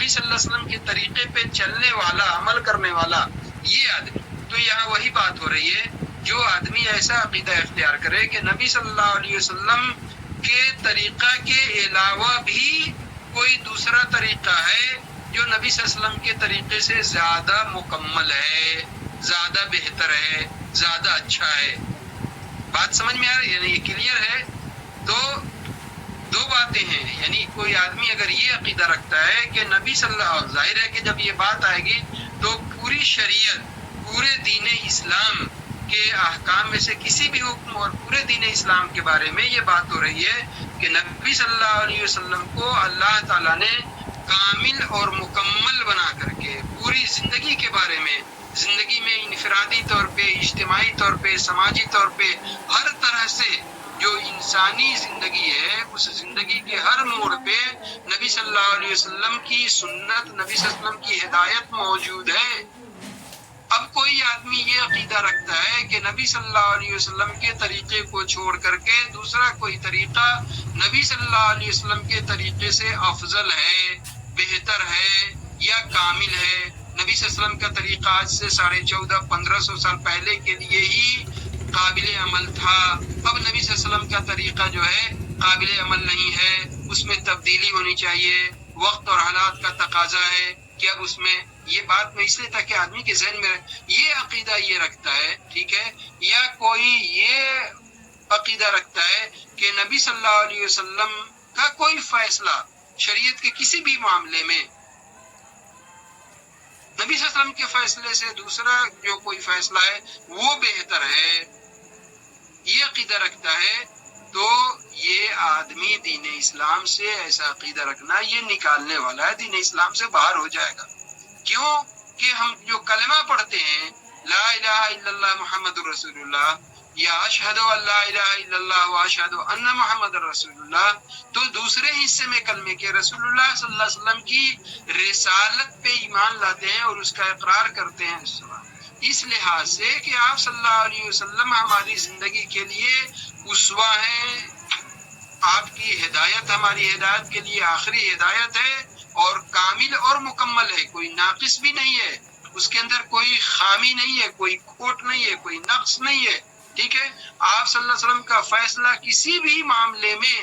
نبی صلی اللہ علیہ وسلم کے طریقے پہ چلنے والا، عمل کرنے والا یہ آدمی. تو یہاں وہی بات ہو رہی ہے، جو آدمی ایسا عقیدہ اختیار کرے کہ نبی صلی اللہ علیہ وسلم کے طریقہ کے علاوہ بھی کوئی دوسرا طریقہ ہے جو نبی صلی اللہ علیہ وسلم کے طریقے سے زیادہ مکمل ہے، زیادہ بہتر ہے، زیادہ اچھا ہے. بات سمجھ میں آ رہی ہے؟ یعنی یہ کلیئر ہے. تو دو باتیں ہیں، یعنی کوئی آدمی اگر یہ عقیدہ رکھتا ہے کہ نبی صلی اللہ علیہ وسلم، ظاہر ہے کہ جب یہ بات آئے گی تو پوری شریعت، پورے دین اسلام کے احکام میں سے کسی بھی حکم اور پورے دین اسلام کے بارے میں یہ بات ہو رہی ہے کہ نبی صلی اللہ علیہ وسلم کو اللہ تعالیٰ نے کامل اور مکمل بنا کر کے پوری زندگی کے بارے میں، زندگی میں انفرادی طور پہ، اجتماعی طور پہ، سماجی طور پہ، ہر طرح سے جو انسانی زندگی ہے اس زندگی کے ہر موڑ پہ نبی صلی اللہ علیہ وسلم کی سنت، نبی صلی اللہ علیہ وسلم کی ہدایت موجود ہے. اب کوئی آدمی یہ عقیدہ رکھتا ہے کہ نبی صلی اللہ علیہ وسلم کے طریقے کو چھوڑ کر کے دوسرا کوئی طریقہ نبی صلی اللہ علیہ وسلم کے طریقے سے افضل ہے، بہتر ہے یا کامل ہے. نبی صلی اللہ علیہ وسلم کا طریقہ آج سے 1400-1500 سال پہلے کے لیے ہی قابل عمل تھا، اب نبی صلی اللہ علیہ وسلم کا طریقہ جو ہے قابل عمل نہیں ہے، اس میں تبدیلی ہونی چاہیے، وقت اور حالات کا تقاضا ہے کہ اب اس میں یہ بات میں اس لیے تاکہ آدمی کے ذہن میں یہ عقیدہ یہ رکھتا ہے، ٹھیک ہے، یا کوئی یہ عقیدہ رکھتا ہے کہ نبی صلی اللہ علیہ وسلم کا کوئی فیصلہ شریعت کے کسی بھی معاملے میں نبی صلی اللہ علیہ وسلم کے فیصلے سے دوسرا جو کوئی فیصلہ ہے وہ بہتر ہے، یہ عقیدہ رکھتا ہے، تو یہ آدمی دین اسلام سے ایسا عقیدہ رکھنا یہ نکالنے والا ہے، دین اسلام سے باہر ہو جائے گا. کیوں کہ ہم جو کلمہ پڑھتے ہیں لا الہ الا اللہ محمد رسول اللہ یا اشہد ان لا الہ الا اللہ و اشہد ان محمد رسول اللہ، تو دوسرے حصے میں کلمے کے رسول اللہ صلی اللہ علیہ وسلم کی رسالت پہ ایمان لاتے ہیں اور اس کا اقرار کرتے ہیں، اس لحاظ سے کہ آپ صلی اللہ علیہ وسلم ہماری زندگی کے لیے اسوہ ہیں، آپ کی ہدایت ہماری ہدایت کے لیے آخری ہدایت ہے اور کامل اور مکمل ہے، کوئی ناقص بھی نہیں ہے، اس کے اندر کوئی خامی نہیں ہے، کوئی کھوٹ نہیں ہے، کوئی نقص نہیں ہے. ٹھیک ہے، آپ صلی اللہ علیہ وسلم کا فیصلہ کسی بھی معاملے میں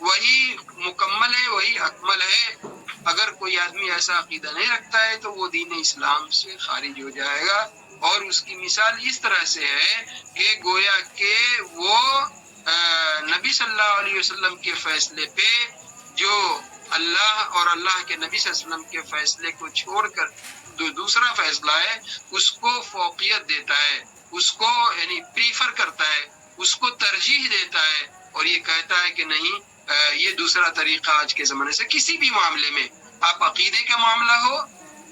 وہی مکمل ہے، وہی اکمل ہے. اگر کوئی آدمی ایسا عقیدہ نہیں رکھتا ہے تو وہ دین اسلام سے خارج ہو جائے گا. اور اس کی مثال اس طرح سے ہے کہ گویا کہ وہ نبی صلی اللہ علیہ وسلم کے فیصلے پہ جو اللہ اور اللہ کے نبی صلی اللہ علیہ وسلم کے فیصلے کو چھوڑ کر دوسرا فیصلہ ہے اس کو فوقیت دیتا ہے، اس کو یعنی پریفر کرتا ہے، اس کو ترجیح دیتا ہے اور یہ کہتا ہے کہ نہیں یہ دوسرا طریقہ آج کے زمانے سے کسی بھی معاملے میں، آپ عقیدے کا معاملہ ہو،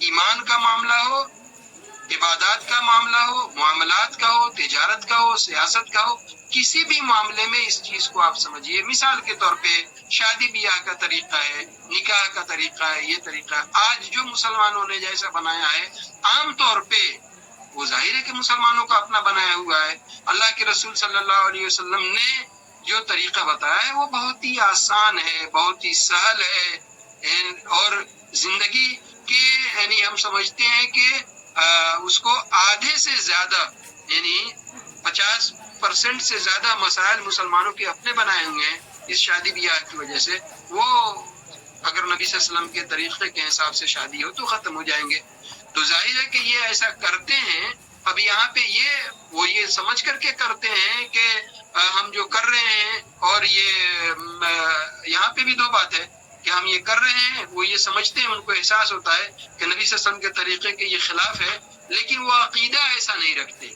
ایمان کا معاملہ ہو، عبادات کا معاملہ ہو، معاملات کا ہو، تجارت کا ہو، سیاست کا ہو، کسی بھی معاملے میں اس چیز کو آپ سمجھیے. مثال کے طور پہ شادی بیاہ کا طریقہ ہے، نکاح کا طریقہ ہے، یہ طریقہ ہے آج جو مسلمانوں نے جیسا بنایا ہے، عام طور پہ وہ ظاہر ہے کہ مسلمانوں کا اپنا بنایا ہوا ہے. اللہ کے رسول صلی اللہ علیہ وسلم نے جو طریقہ بتایا ہے وہ بہت ہی آسان ہے، بہت ہی سہل ہے، اور زندگی کے یعنی ہم سمجھتے ہیں کہ اس کو آدھے سے زیادہ یعنی 50% سے زیادہ مسائل مسلمانوں کے اپنے بنائے ہوئے ہیں اس شادی بیاہ کی وجہ سے. وہ اگر نبی صلی اللہ علیہ وسلم کے طریقے کے حساب سے شادی ہو تو ختم ہو جائیں گے. تو ظاہر ہے کہ یہ ایسا کرتے ہیں. اب یہاں پہ وہ یہ سمجھ کر کے کرتے ہیں کہ ہم جو کر رہے ہیں، اور یہ یہاں پہ بھی دو بات ہے کہ ہم یہ کر رہے ہیں، وہ یہ سمجھتے ہیں، ان کو احساس ہوتا ہے کہ نبی صلی اللہ علیہ وسلم کے طریقے کے یہ خلاف ہے، لیکن وہ عقیدہ ایسا نہیں رکھتے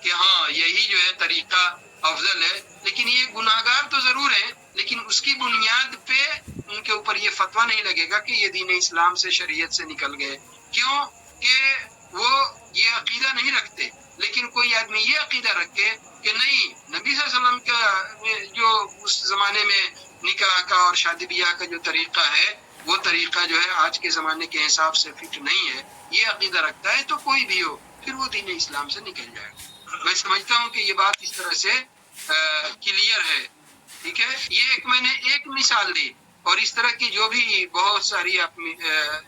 کہ ہاں یہی جو ہے طریقہ افضل ہے. لیکن یہ گناہگار تو ضرور ہے، لیکن اس کی بنیاد پہ ان کے اوپر یہ فتویٰ نہیں لگے گا کہ یہ دین اسلام سے، شریعت سے نکل گئے. کیوں کہ وہ یہ عقیدہ نہیں رکھتے. لیکن کوئی آدمی یہ عقیدہ رکھے کہ نہیں، نبی صلی اللہ علیہ وسلم کا جو اس زمانے میں نکاح کا اور شادی بیاہ کا جو طریقہ ہے، وہ طریقہ جو ہے آج کے زمانے کے حساب سے فٹ نہیں ہے، یہ عقیدہ رکھتا ہے، تو کوئی بھی ہو پھر وہ دین اسلام سے نکل جائے گا. میں سمجھتا ہوں کہ یہ بات اس طرح سے کلیئر ہے. ٹھیک ہے، یہ میں نے ایک مثال دی اور اس طرح کی جو بھی بہت ساری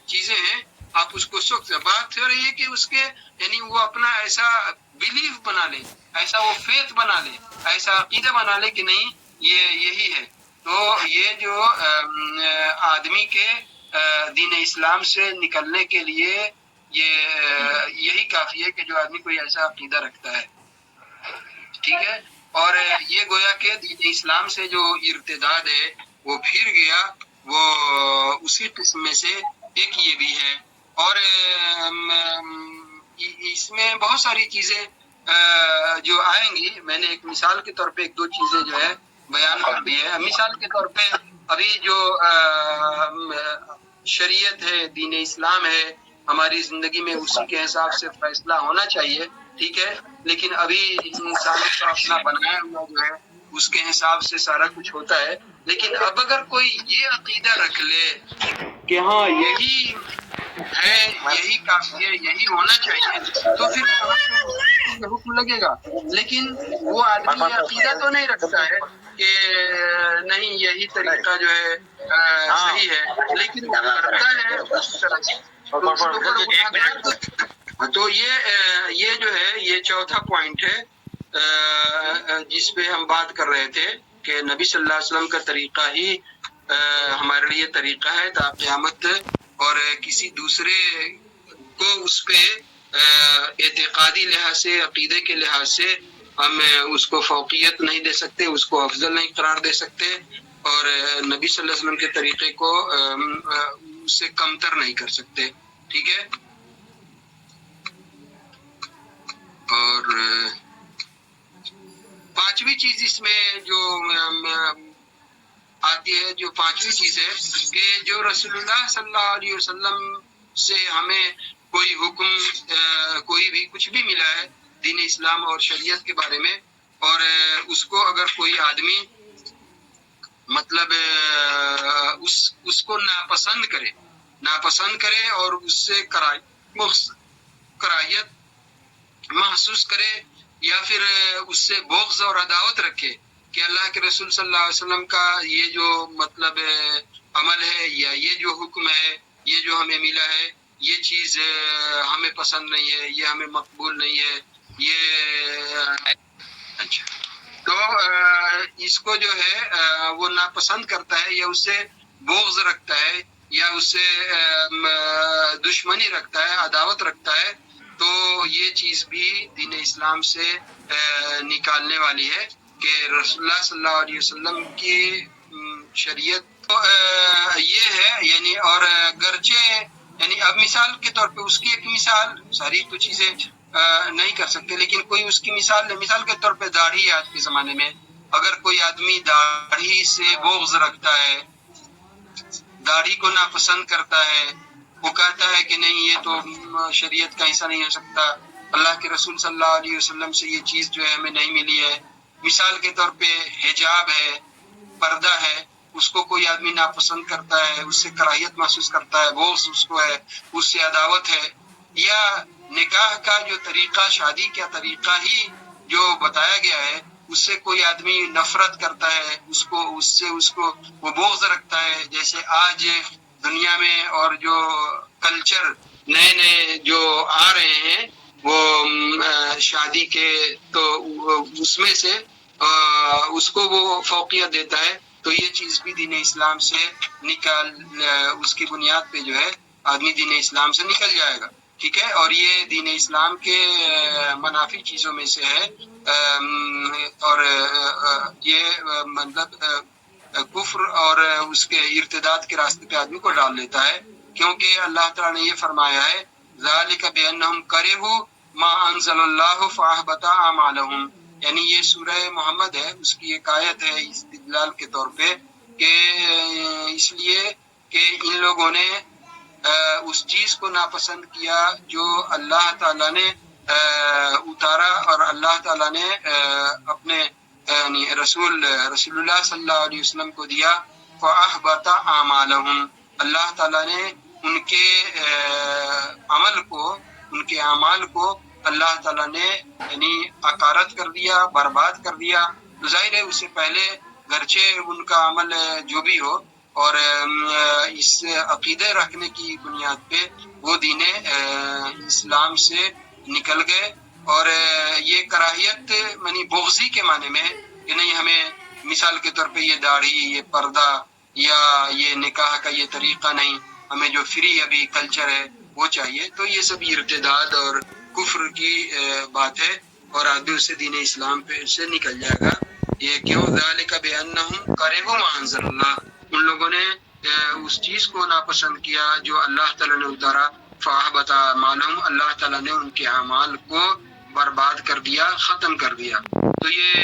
چیزیں ہیں، آپ اس کو سوچ سکتے. بات ہو رہی ہے کہ اس کے یعنی وہ اپنا ایسا بلیف بنا لے، ایسا وہ فیتھ بنا لے، ایسا عقیدہ بنا لے کہ نہیں یہ یہی ہے. تو یہ جو آدمی کے دین اسلام سے نکلنے کے لیے یہی کافی ہے کہ جو آدمی کوئی ایسا عقیدہ رکھتا ہے. ٹھیک ہے. اور یہ گویا کہ دین اسلام سے جو ارتداد ہے وہ پھر گیا، وہ اسی قسم میں سے ایک یہ بھی ہے. اور اس میں بہت ساری چیزیں جو آئیں گی. میں نے ایک مثال کے طور پہ ایک دو چیزیں جو ہے بیان کر دی ہے. مثال کے طور پہ ابھی جو شریعت ہے، دین اسلام ہے، ہماری زندگی میں اسی کے حساب سے فیصلہ ہونا چاہیے. ٹھیک ہے. لیکن ابھی انسانوں کا اپنا بنایا ہوا جو ہے اس کے حساب سے سارا کچھ ہوتا ہے. لیکن اب اگر کوئی یہ عقیدہ رکھ لے کہ ہاں یہی ہے، یہی کافی ہے، یہی ہونا چاہیے، تو پھر حکم لگے گا. لیکن وہ آدمی یہ عقیدہ تو نہیں رکھتا ہے کہ نہیں یہی طریقہ جو ہے صحیح ہے، لیکن وہ کرتا ہے اس طرح سے. تو یہ جو ہے یہ چوتھا پوائنٹ ہے جس پہ ہم بات کر رہے تھے کہ نبی صلی اللہ علیہ وسلم کا طریقہ ہی ہمارے لیے طریقہ ہے تا قیامت، اور کسی دوسرے کو اس پہ اعتقادی لحاظ سے، عقیدے کے لحاظ سے ہم اس کو فوقیت نہیں دے سکتے، اس کو افضل نہیں قرار دے سکتے، اور نبی صلی اللہ علیہ وسلم کے طریقے کو اس سے کمتر نہیں کر سکتے. ٹھیک ہے. اور پانچویں چیز اس میں جو آتی ہے، جو پانچویں چیز ہے کہ جو رسول اللہ صلی اللہ علیہ وسلم سے ہمیں کوئی حکم کوئی بھی کچھ بھی ملا ہے دین اسلام اور شریعت کے بارے میں، اور اس کو اگر کوئی آدمی مطلب اس کو ناپسند کرے اور اس سے کراہیت محسوس کرے، یا پھر اس سے بغض اور عداوت رکھے کہ اللہ کے رسول صلی اللہ علیہ وسلم کا یہ جو مطلب عمل ہے یا یہ جو حکم ہے، یہ جو ہمیں ملا ہے، یہ چیز ہمیں پسند نہیں ہے، یہ ہمیں مقبول نہیں ہے، یہ اچھا. تو اس کو جو ہے وہ ناپسند کرتا ہے، یا اس سے بغض رکھتا ہے، یا اس سے دشمنی رکھتا ہے، عداوت رکھتا ہے، تو یہ چیز بھی دین اسلام سے نکالنے والی ہے کہ رسول اللہ صلی اللہ علیہ وسلم کی شریعت تو یہ ہے. یعنی اور گرچہ یعنی اب مثال کے طور پہ اس کی ایک مثال، ساری تو چیزیں نہیں کر سکتے، لیکن کوئی اس کی مثال کے طور پہ داڑھی ہے. آج کے زمانے میں اگر کوئی آدمی داڑھی سے بغض رکھتا ہے، داڑھی کو ناپسند کرتا ہے، وہ کہتا ہے کہ نہیں یہ تو شریعت کا حصہ نہیں ہو سکتا، اللہ کے رسول صلی اللہ علیہ وسلم سے یہ چیز جو ہے ہمیں نہیں ملی ہے. مثال کے طور پہ حجاب ہے، پردہ ہے، اس کو کوئی آدمی ناپسند کرتا ہے، اس سے کراہیت محسوس کرتا ہے، بغض اس کو ہے، اس سے عداوت ہے. یا نکاح کا جو طریقہ، شادی کا طریقہ ہی جو بتایا گیا ہے، اس سے کوئی آدمی نفرت کرتا ہے، اس کو وہ بغض رکھتا ہے. جیسے آج دنیا میں اور جو کلچر نئے جو آ رہے ہیں وہ شادی کے، تو اس میں سے اس کو وہ فوقیت دیتا ہے. تو یہ چیز بھی دین اسلام سے اس کی بنیاد پہ جو ہے آدمی دین اسلام سے نکل جائے گا. ٹھیک ہے. اور یہ دین اسلام کے منافی چیزوں میں سے ہے، اور یہ مطلب کفر اور اس کے ارتداد کے راستے پہ آدمی کو ڈال لیتا ہے، کیونکہ اللہ تعالیٰ نے یہ فرمایا ہے ذالک بانہم کرہوا ما انزل اللہ فاحبط اعمالہم. یعنی یہ سورہ محمد ہے، اس کی ایک آیت ہے استدلال کے طور پہ، کہ اس لیے کہ ان لوگوں نے اس چیز کو ناپسند کیا جو اللہ تعالیٰ نے اتارا، اور اللہ تعالیٰ نے اپنے یعنی رسول اللہ صلی اللہ علیہ وسلم کو دیا. فاحبط اعمالہم، اللہ تعالیٰ نے ان کے اعمال کو اللہ تعالیٰ نے یعنی اکارت کر دیا، برباد کر دیا. ظاہر ہے اس سے پہلے گرچہ ان کا عمل جو بھی ہو اور اس عقیدے رکھنے کی بنیاد پہ وہ دین اسلام سے نکل گئے، اور یہ کراہیت یعنی بغضی کے معنی میں کہ نہیں ہمیں مثال کے طور پہ یہ داڑھی، یہ پردہ یا یہ نکاح کا یہ طریقہ نہیں، ہمیں جو فری ابھی کلچر ہے وہ چاہیے، تو یہ سب ارتداد اور کفر کی بات ہے، اور آدمی اسے دین اسلام پہ سے نکل جائے گا۔ یہ کیوں؟ ذالک بانہم کرہوا ما انزل اللہ، ان لوگوں نے اس چیز کو ناپسند کیا جو اللہ تعالیٰ نے اتارا، فاحبط اعمالہم، اللہ تعالیٰ نے ان کے اعمال کو برباد کر دیا، ختم کر دیا۔ تو یہ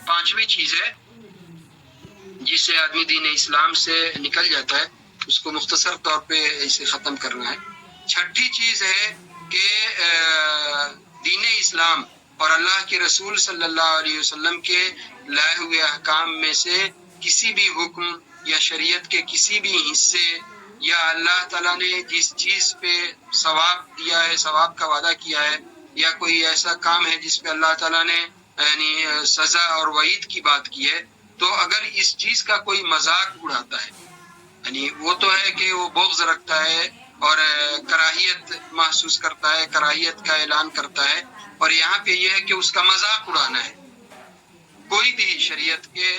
پانچویں چیز ہے جس سے آدمی دین اسلام سے نکل جاتا ہے، اس کو مختصر طور پہ اسے ختم کرنا ہے۔ چھٹی چیز ہے کہ دین اسلام اور اللہ کے رسول صلی اللہ علیہ وسلم کے لائے ہوئے احکام میں سے کسی بھی حکم یا شریعت کے کسی بھی حصے یا اللہ تعالیٰ نے جس چیز پہ ثواب دیا ہے، ثواب کا وعدہ کیا ہے، یا کوئی ایسا کام ہے جس پہ اللہ تعالیٰ نے یعنی سزا اور وعید کی بات کی ہے، تو اگر اس چیز کا کوئی مذاق اڑاتا ہے، یعنی وہ تو ہے کہ وہ بغض رکھتا ہے اور کراہیت محسوس کرتا ہے، کراہیت کا اعلان کرتا ہے، اور یہاں پہ یہ ہے کہ اس کا مذاق اڑانا ہے، کوئی بھی شریعت کے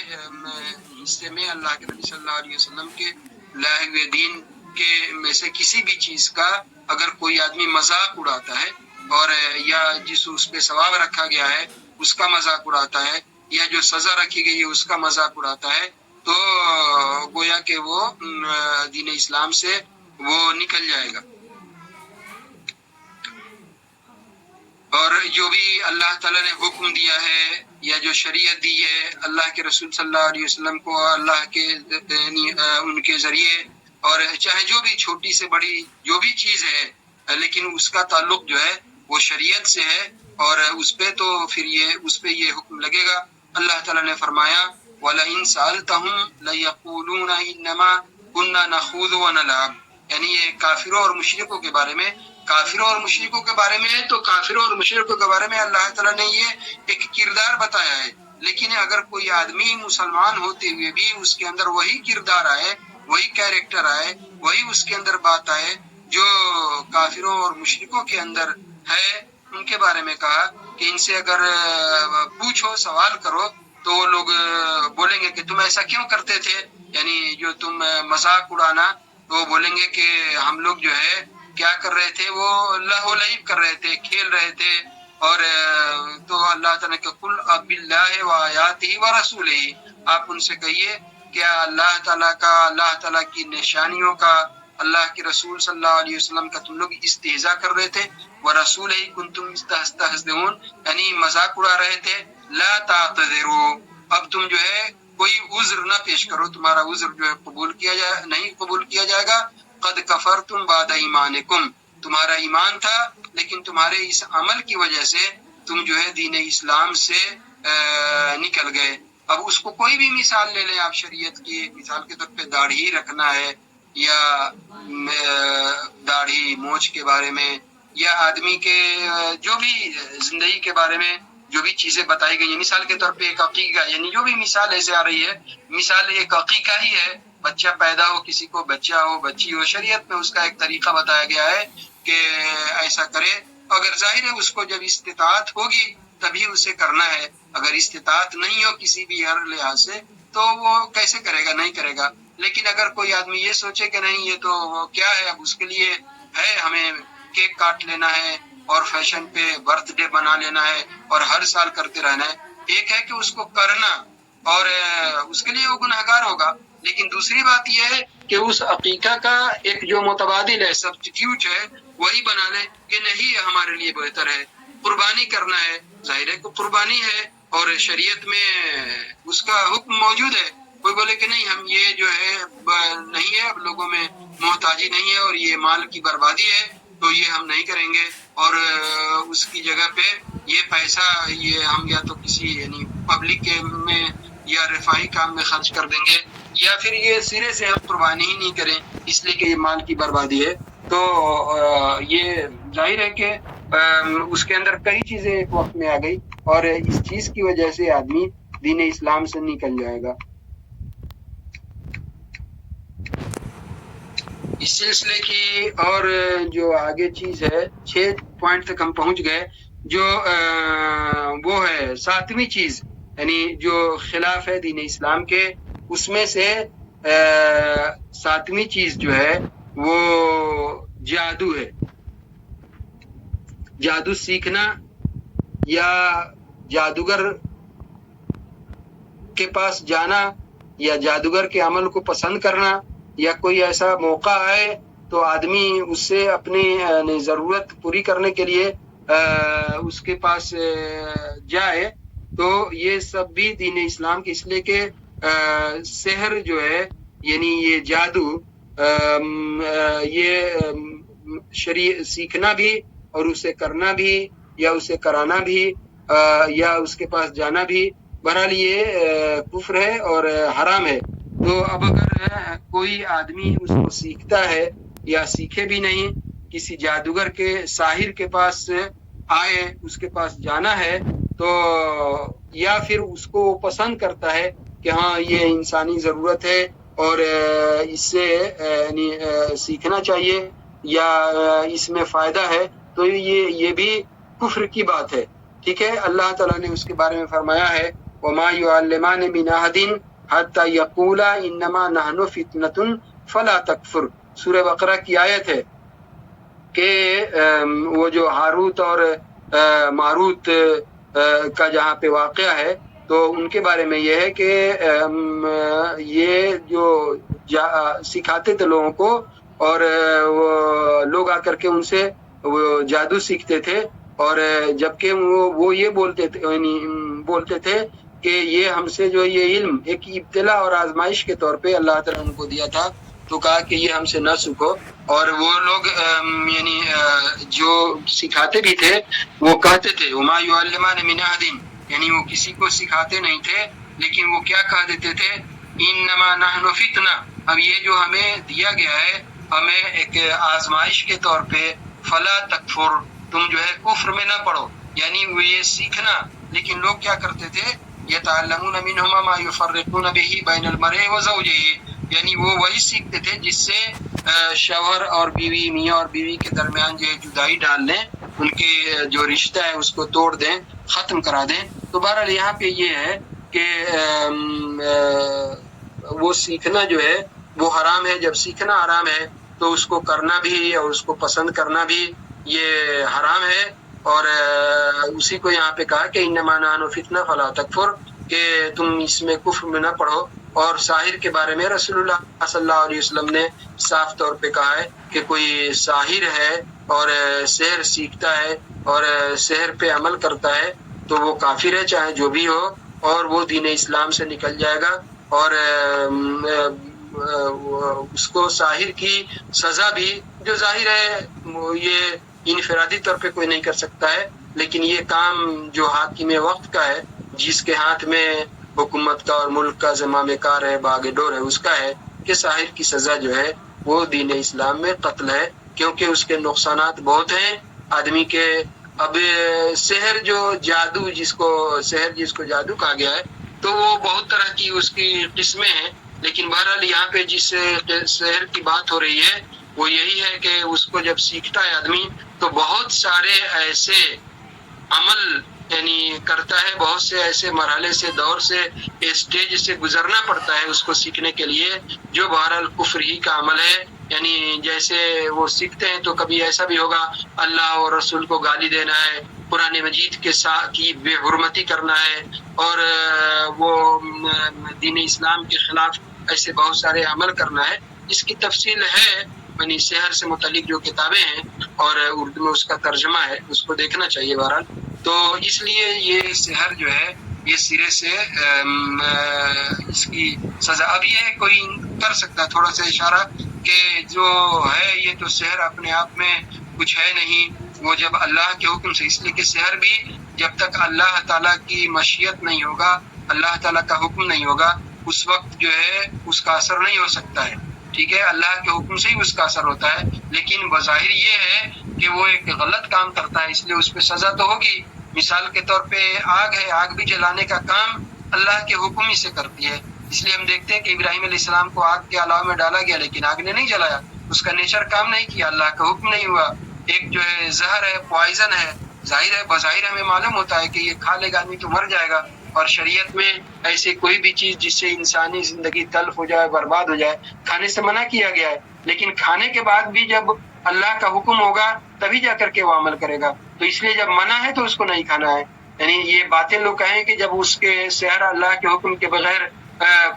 حصے میں اللہ کے نبی صلی اللہ علیہ وسلم کے لائے ہوئے دین کے میں سے کسی بھی چیز کا اگر کوئی آدمی مذاق اڑاتا ہے، اور یا جس اس پہ ثواب رکھا گیا ہے اس کا مذاق اڑاتا ہے، یا جو سزا رکھی گئی ہے اس کا مذاق اڑاتا ہے، تو گویا کہ وہ دین اسلام سے وہ نکل جائے گا۔ اور جو بھی اللہ تعالیٰ نے حکم دیا ہے یا جو شریعت دی ہے اللہ کے رسول صلی اللہ علیہ وسلم کو، اللہ کے ان کے ذریعے، اور چاہے جو بھی چھوٹی سے بڑی جو بھی چیز ہے، لیکن اس کا تعلق جو ہے وہ شریعت سے ہے، اور اس پہ تو پھر اس پہ یہ حکم لگے گا۔ اللہ تعالیٰ نے فرمایا وَلَئِن سَأَلْتَهُمْ لَيَقُولُونَ إِنَّمَا كُنَّا نَخُوضُ وَنَلْعَبُ، یعنی یہ کافروں اور مشرکوں کے بارے میں، کافروں اور مشرکوں کے بارے میں ہے، تو کافروں اور مشرکوں کے بارے میں اللہ تعالیٰ نے یہ ایک کردار بتایا ہے، لیکن اگر کوئی آدمی مسلمان ہوتے ہوئے بھی اس کے اندر وہی کردار آئے، وہی کیریکٹر آئے، وہی اس کے اندر بات آئے جو کافروں اور مشرکوں کے اندر ہے، ان کے بارے میں کہا کہ ان سے اگر پوچھو، سوال کرو، تو وہ لوگ بولیں گے کہ تم ایسا کیوں کرتے تھے، یعنی جو تم مذاق اڑانا، تو وہ بولیں گے کہ ہم لوگ جو ہے کیا کر رہے تھے، وہ لہو لعب کر رہے تھے، کھیل رہے تھے، اور تو اللہ تعالیٰ کہ قل باللہ وآیاتہ ورسولہ، آپ ان سے کہیے کیا اللہ تعالیٰ کا، اللہ تعالیٰ کی نشانیوں کا، اللہ کے رسول صلی اللہ علیہ وسلم کا تم لوگ استہزاء کر رہے تھے، ورسولہ کنتم تستہزئون، یعنی مذاق اڑا رہے تھے، لا تعتذروا، اب تم جو ہے کوئی عذر نہ پیش کرو، تمہارا عذر جو ہے نہیں قبول کیا جائے گا، قد کفرتم بعد ایمانکم، تمہارا ایمان تھا لیکن تمہارے اس عمل کی وجہ سے تم جو ہے دین اسلام سے نکل گئے۔ اب اس کو کوئی بھی مثال لے لیں آپ شریعت کی، مثال کے طور پہ داڑھی رکھنا ہے، یا داڑھی مونچھ کے بارے میں، یا آدمی کے جو بھی زندگی کے بارے میں جو بھی چیزیں بتائی گئی ہیں، مثال کے طور پہ ایک عقیقہ، یعنی جو بھی مثال ایسے آ رہی ہے، مثال ایک عقیقہ ہی ہے، بچہ پیدا ہو، کسی کو بچہ ہو، بچی ہو، شریعت میں اس کا ایک طریقہ بتایا گیا ہے کہ ایسا کرے، اگر ظاہر ہے اس کو جب استطاعت ہوگی تبھی اسے کرنا ہے، اگر استطاعت نہیں ہو کسی بھی ہر لحاظ سے تو وہ کیسے کرے گا، نہیں کرے گا۔ لیکن اگر کوئی آدمی یہ سوچے کہ نہیں یہ تو کیا ہے، اب اس کے لیے ہے ہمیں کیک کاٹ لینا ہے اور فیشن پہ برتھ ڈے بنا لینا ہے اور ہر سال کرتے رہنا ہے، ایک ہے کہ اس کو کرنا اور اس کے لیے وہ گنہگار ہوگا، لیکن دوسری بات یہ ہے کہ اس عقیقہ کا ایک جو متبادل ہے، سبسٹیٹیوٹ ہے، وہی بنا لے کہ نہیں ہمارے لیے بہتر ہے، قربانی کرنا ہے، ظاہر ہے کہ قربانی ہے اور شریعت میں اس کا حکم موجود ہے، کوئی بولے کہ نہیں ہم یہ جو ہے نہیں ہے، اب لوگوں میں محتاجی نہیں ہے اور یہ مال کی بربادی ہے تو یہ ہم نہیں کریں گے، اور اس کی جگہ پہ یہ پیسہ یہ ہم یا تو کسی یعنی پبلک میں یا رفاہی کام میں خرچ کر دیں گے، یا پھر یہ سرے سے ہم قربانی ہی نہیں کریں اس لیے کہ یہ مال کی بربادی ہے، تو یہ ظاہر ہے کہ اس کے اندر کئی چیزیں ایک وقت میں آ گئی اور اس چیز کی وجہ سے آدمی دین اسلام سے نکل جائے گا۔ اس سلسلے کی اور جو آگے چیز ہے 6 پوائنٹ تک ہم پہنچ گئے، جو وہ ہے 7ویں چیز، یعنی جو خلاف ہے دین اسلام کے، اس میں سے 7ویں چیز جو ہے وہ جادو ہے۔ جادو سیکھنا یا جادوگر کے پاس جانا یا جادوگر کے عمل کو پسند کرنا، یا کوئی ایسا موقع آئے تو آدمی اس سے اپنی ضرورت پوری کرنے کے لیے اس کے پاس جائے، تو یہ سب بھی دین اسلام کے، اس لیے کہ سحر جو ہے یعنی یہ جادو یہ سیکھنا بھی اور اسے کرنا بھی یا اسے کرانا بھی یا اس کے پاس جانا بھی، بہرحال یہ کفر ہے اور حرام ہے۔ تو اب اگر کوئی آدمی اس کو سیکھتا ہے یا سیکھے بھی نہیں، کسی جادوگر کے ساحر کے پاس آئے، اس کے پاس جانا ہے، تو یا پھر اس کو پسند کرتا ہے کہ ہاں یہ انسانی ضرورت ہے اور اس سے سیکھنا چاہیے یا اس میں فائدہ ہے، تو یہ بھی کفر کی بات ہے۔ ٹھیک ہے، اللہ تعالیٰ نے اس کے بارے میں فرمایا ہے وَمَا يُعَلِّمَانِ مِنْ أَحَدٍ حَتَّى يَقُولَا إِنَّمَا نَحْنُ فِتْنَةٌ فَلَا تَكْفُرْ، سورہ بقرہ کی آیت ہے کہ وہ جو ہاروت اور ماروت کا جہاں پہ واقعہ ہے، تو ان کے بارے میں یہ ہے کہ یہ جو سکھاتے تھے لوگوں کو، اور وہ لوگ آ کر کے ان سے وہ جادو سیکھتے تھے، اور جبکہ وہ یہ بولتے تھے کہ یہ ہم سے جو یہ علم ایک ابتلا اور آزمائش کے طور پہ اللہ تعالیٰ ان کو دیا تھا، تو کہا کہ یہ ہم سے نہ سیکھو۔ اور وہ لوگ یعنی جو سکھاتے بھی تھے وہ کہتے تھے وما يعلمان من احد، یعنی وہ کسی کو سکھاتے نہیں تھے، لیکن وہ کیا کہہ دیتے تھے انما نحن فتنہ، اب یہ جو ہمیں دیا گیا ہے ہمیں ایک آزمائش کے طور پہ، فلا تکفر، تم جو ہے کفر میں نہ پڑو، یعنی وہ یہ سیکھنا۔ لیکن لوگ کیا کرتے تھے یتعلمون منهما ما يفرقون به بین المرء وزوجه، یعنی وہ وہی سیکھتے تھے جس سے شوہر اور بیوی، میاں اور بیوی کے درمیان جو جدائی ڈال دیں، ان کے جو رشتہ ہے اس کو توڑ دیں، ختم کرا دیں۔ تو بہرحال یہاں پہ یہ ہے کہ وہ سیکھنا جو ہے وہ حرام ہے۔ جب سیکھنا حرام ہے تو اس کو کرنا بھی اور اس کو پسند کرنا بھی یہ حرام ہے۔ اور اسی کو یہاں پہ کہا کہ انما نحن فتنہ فلا تکفر، کہ تم اس میں کفر میں نہ پڑھو۔ اور ساحر کے بارے میں رسول اللہ صلی اللہ علیہ وسلم نے صاف طور پہ کہا ہے کہ کوئی ساحر ہے اور سحر سیکھتا ہے اور سحر پہ عمل کرتا ہے تو وہ کافر ہے، چاہے جو بھی ہو، اور وہ دین اسلام سے نکل جائے گا، اور اس کو ساحر کی سزا بھی جو ظاہر ہے یہ انفرادی طور پہ کوئی نہیں کر سکتا ہے، لیکن یہ کام جو حاکم وقت کا ہے، جس کے ہاتھ میں حکومت کا اور ملک کا زمام کار ہے، باغ ڈور ہے، اس کا ہے کہ ساحر کی سزا جو ہے وہ دین اسلام میں قتل ہے، کیونکہ اس کے نقصانات بہت ہیں آدمی کے۔ اب سحر جو جادو جس کو جادو کہا گیا ہے، تو وہ بہت طرح کی اس کی قسمیں ہیں، لیکن بہرحال یہاں پہ جس سحر کی بات ہو رہی ہے وہ یہی ہے کہ اس کو جب سیکھتا ہے آدمی تو بہت سارے ایسے عمل یعنی کرتا ہے، بہت سے ایسے مرحلے سے، دور سے، اسٹیج سے گزرنا پڑتا ہے اس کو سیکھنے کے لیے، جو بہرحال کفر ہی کا عمل ہے۔ یعنی جیسے وہ سیکھتے ہیں تو کبھی ایسا بھی ہوگا اللہ اور رسول کو گالی دینا ہے، قرآن مجید کے ساتھ کی بے حرمتی کرنا ہے، اور وہ دین اسلام کے خلاف ایسے بہت سارے عمل کرنا ہے۔ اس کی تفصیل ہے، یعنی سحر سے متعلق جو کتابیں ہیں اور اردو میں اس کا ترجمہ ہے، اس کو دیکھنا چاہیے بہرحال۔ تو اس لیے یہ سحر جو ہے یہ سرے سے اس کی سزا، اب یہ کوئی کر سکتا ہے تھوڑا سا اشارہ کہ جو ہے یہ تو سحر اپنے آپ میں کچھ ہے نہیں، وہ جب اللہ کے حکم سے، اس لیے کہ سحر بھی جب تک اللہ تعالیٰ کی مشیت نہیں ہوگا، اللہ تعالیٰ کا حکم نہیں ہوگا، اس وقت جو ہے اس کا اثر نہیں ہو سکتا ہے۔ ٹھیک ہے، اللہ کے حکم سے ہی اس کا اثر ہوتا ہے، لیکن بظاہر یہ ہے کہ وہ ایک غلط کام کرتا ہے، اس لیے اس پہ سزا تو ہوگی۔ مثال کے طور پہ آگ ہے، آگ بھی جلانے کا کام اللہ کے حکم ہی سے کرتی ہے، اس لیے ہم دیکھتے ہیں کہ ابراہیم علیہ السلام کو آگ کے علاوہ میں ڈالا گیا لیکن آگ نے نہیں جلایا، اس کا نیچر کام نہیں کیا، اللہ کا حکم نہیں ہوا. ایک جو ہے زہر ہے، پوائزن ہے، ظاہر ہے بظاہر ہمیں معلوم ہوتا ہے کہ یہ کھا لے گا آدمی تو مر جائے گا، اور شریعت میں ایسی کوئی بھی چیز جس سے انسانی زندگی تلف ہو جائے، برباد ہو جائے، کھانے سے منع کیا گیا ہے. لیکن کھانے کے بعد بھی جب اللہ کا حکم ہوگا تبھی جا کر کے وہ عمل کرے گا. تو اس لیے جب منع ہے تو اس کو نہیں کھانا ہے. یعنی یہ باتیں لوگ کہیں کہ جب اس کے سحر اللہ کے حکم کے بغیر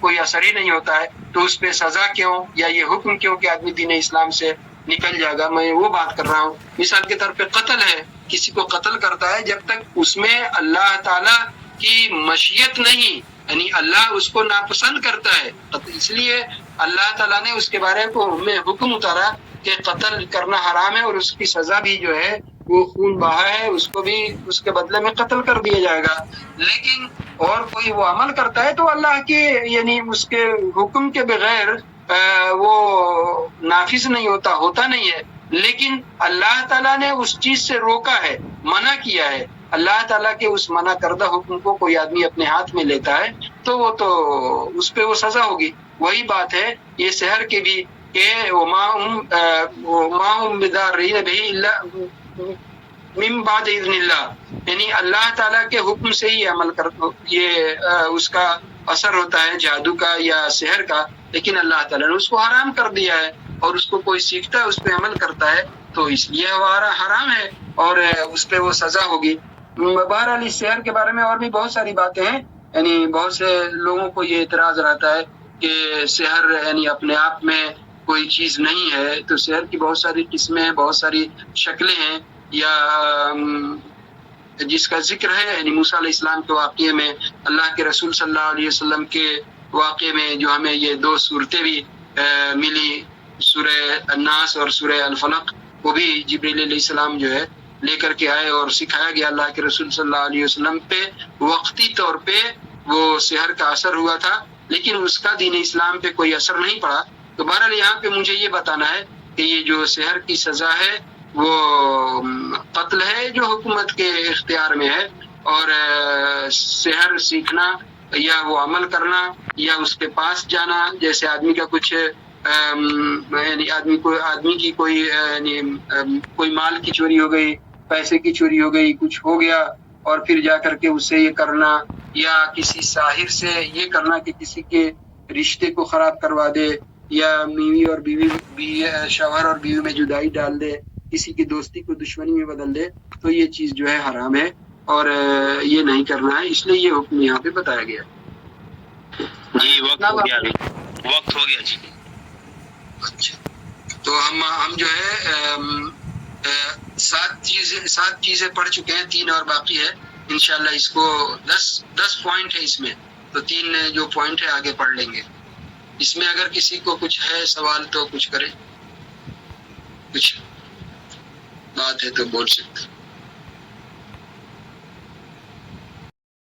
کوئی اثر ہی نہیں ہوتا ہے تو اس پہ سزا کیوں یا یہ حکم کیوں کہ آدمی دین اسلام سے نکل جائے گا. میں وہ بات کر رہا ہوں. مثال کے طور پہ قتل ہے، کسی کو قتل کرتا ہے جب تک اس میں اللہ تعالی کی مشیت نہیں، یعنی اللہ اس کو ناپسند کرتا ہے. اس لیے اللہ تعالیٰ نے اس کے بارے میں حکم اتارا کہ قتل کرنا حرام ہے، اور اس کی سزا بھی جو ہے وہ خون بہا ہے، اس کو بھی اس کے بدلے میں قتل کر دیا جائے گا. لیکن اور کوئی وہ عمل کرتا ہے تو اللہ کے یعنی اس کے حکم کے بغیر وہ نافذ نہیں ہوتا نہیں ہے. لیکن اللہ تعالیٰ نے اس چیز سے روکا ہے، منع کیا ہے. اللہ تعالیٰ کے اس منع کردہ حکم کو کوئی آدمی اپنے ہاتھ میں لیتا ہے تو وہ تو اس پہ وہ سزا ہوگی. وہی بات ہے یہ سحر کے بھی کہ وما هم بضارین بہ الا من بعد اذن اللہ، یعنی اللہ تعالیٰ کے حکم سے ہی عمل یہ اس کا اثر ہوتا ہے جادو کا یا سحر کا. لیکن اللہ تعالیٰ نے اس کو حرام کر دیا ہے، اور اس کو کوئی سیکھتا ہے، اس پہ عمل کرتا ہے تو اس لیے وہ حرام ہے اور اس پہ وہ سزا ہوگی. بہرحال اس سحر کے بارے میں اور بھی بہت ساری باتیں ہیں. یعنی بہت سے لوگوں کو یہ اعتراض رہتا ہے کہ سحر یعنی اپنے آپ میں کوئی چیز نہیں ہے. تو سحر کی بہت ساری قسمیں ہیں، بہت ساری شکلیں ہیں. یا جس کا ذکر ہے یعنی موسیٰ علیہ السلام کے واقعے میں، اللہ کے رسول صلی اللہ علیہ وسلم کے واقعے میں جو ہمیں یہ دو صورتیں بھی ملی، سورہ الناس اور سورہ الفلق، وہ بھی جبریل علیہ السلام جو ہے لے کر کے آئے اور سکھایا گیا اللہ کے رسول صلی اللہ علیہ وسلم پہ. وقتی طور پہ وہ سحر کا اثر ہوا تھا لیکن اس کا دین اسلام پہ کوئی اثر نہیں پڑا. تو بہرحال یہاں پہ مجھے یہ بتانا ہے کہ یہ جو سحر کی سزا ہے وہ قتل ہے جو حکومت کے اختیار میں ہے، اور سحر سیکھنا یا وہ عمل کرنا یا اس کے پاس جانا، جیسے آدمی کا کچھ یعنی آدمی کی کوئی مال کی چوری ہو گئی، پیسے کی چوری ہو گئی، کچھ ہو گیا اور پھر جا کر کے اس سے یہ کرنا، یا کسی ساحر سے یہ کرنا کہ کسی کے رشتے کو خراب کروا دے، یا بیوی اور شوہر اور بیوی میں جدائی ڈال دے، کسی کی دوستی کو دشمنی میں بدل دے، تو یہ چیز جو ہے حرام ہے اور یہ نہیں کرنا ہے. اس لیے یہ حکم یہاں پہ بتایا گیا. جی وقت ہو گیا جی. اچھا تو ہم جو ہے 7 چیزیں پڑھ چکے ہیں، 3 اور باقی ہے. انشاءاللہ اس کو 10 پوائنٹ ہے اس میں، تو 3 جو پوائنٹ ہے آگے پڑھ لیں گے. اس میں اگر کسی کو کچھ ہے سوال تو کچھ کرے، کچھ بات ہے تو بول سکتے.